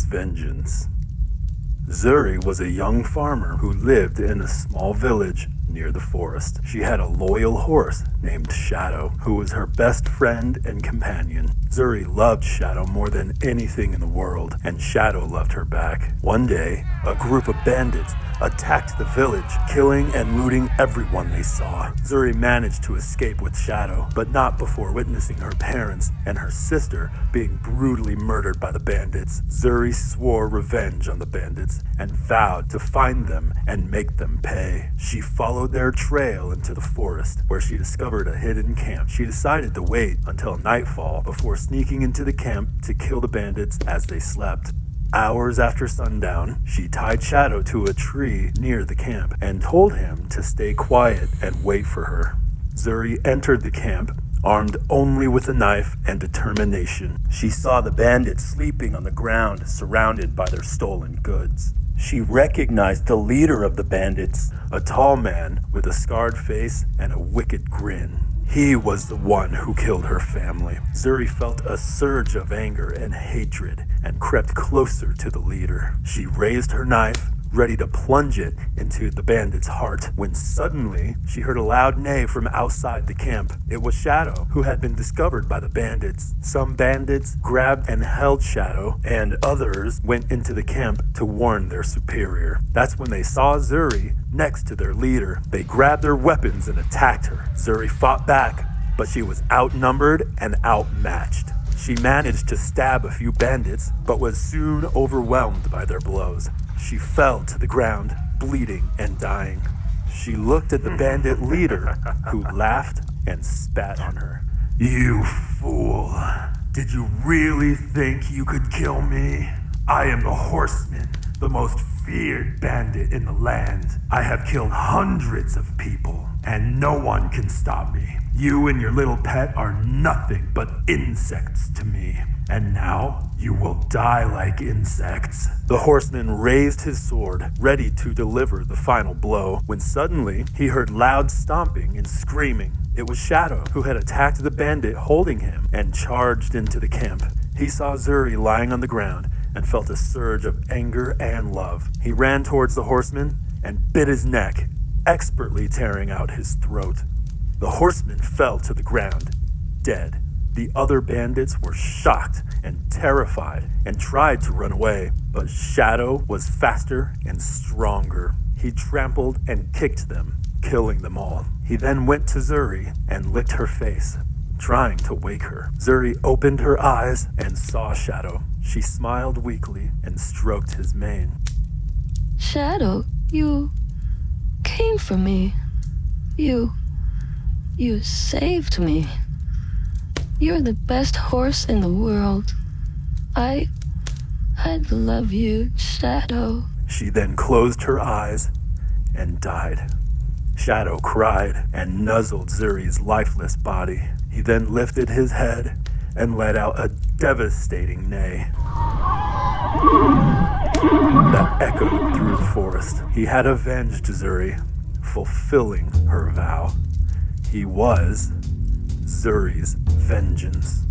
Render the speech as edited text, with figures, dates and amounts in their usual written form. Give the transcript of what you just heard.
vengeance. Zurri was a young farmer who lived in a small village near the forest. She had a loyal horse named Shadow, who was her best friend and companion. Zurri loved Shadow more than anything in the world, and Shadow loved her back. One day, a group of bandits attacked the village, killing and looting everyone they saw. Zurri managed to escape with Shadow, but not before witnessing her parents and her sister being brutally murdered by the bandits. Zurri swore revenge on the bandits and vowed to find them and make them pay. She followed their trail into the forest, where she discovered a hidden camp. She decided to wait until nightfall before sneaking into the camp to kill the bandits as they slept. Hours after sundown, she tied Shadow to a tree near the camp and told him to stay quiet and wait for her. Zurri entered the camp, armed only with a knife and determination. She saw the bandits sleeping on the ground, surrounded by their stolen goods. She recognized the leader of the bandits, a tall man with a scarred face and a wicked grin. He was the one who killed her family. Zurri felt a surge of anger and hatred and crept closer to the leader. She raised her knife, ready to plunge it into the bandit's heart, when suddenly she heard a loud neigh from outside the camp. It was Shadow, who had been discovered by the bandits. Some bandits grabbed and held Shadow, and others went into the camp to warn their superior. That's when they saw Zurri next to their leader. They grabbed their weapons and attacked her. Zurri fought back, but she was outnumbered and outmatched. She managed to stab a few bandits, but was soon overwhelmed by their blows. She fell to the ground, bleeding and dying. She looked at the bandit leader, who laughed and spat on her. "You fool! Did you really think you could kill me? I am the Horseman, the most feared bandit in the land. I have killed hundreds of people, and no one can stop me. You and your little pet are nothing but insects to me. And now you will die like insects." The horseman raised his sword, ready to deliver the final blow, when suddenly he heard loud stomping and screaming. It was Shadow, who had attacked the bandit holding him and charged into the camp. He saw Zurri lying on the ground and felt a surge of anger and love. He ran towards the horseman and bit his neck, expertly tearing out his throat. The horseman fell to the ground, dead. The other bandits were shocked and terrified and tried to run away, but Shadow was faster and stronger. He trampled and kicked them, killing them all. He then went to Zurri and licked her face, trying to wake her. Zurri opened her eyes and saw Shadow. She smiled weakly and stroked his mane. "Shadow, you came for me. You saved me. You're the best horse in the world. I love you, Shadow." She then closed her eyes and died. Shadow cried and nuzzled Zurri's lifeless body. He then lifted his head and let out a devastating neigh that echoed through the forest. He had avenged Zurri, fulfilling her vow. He was Zurri's vengeance.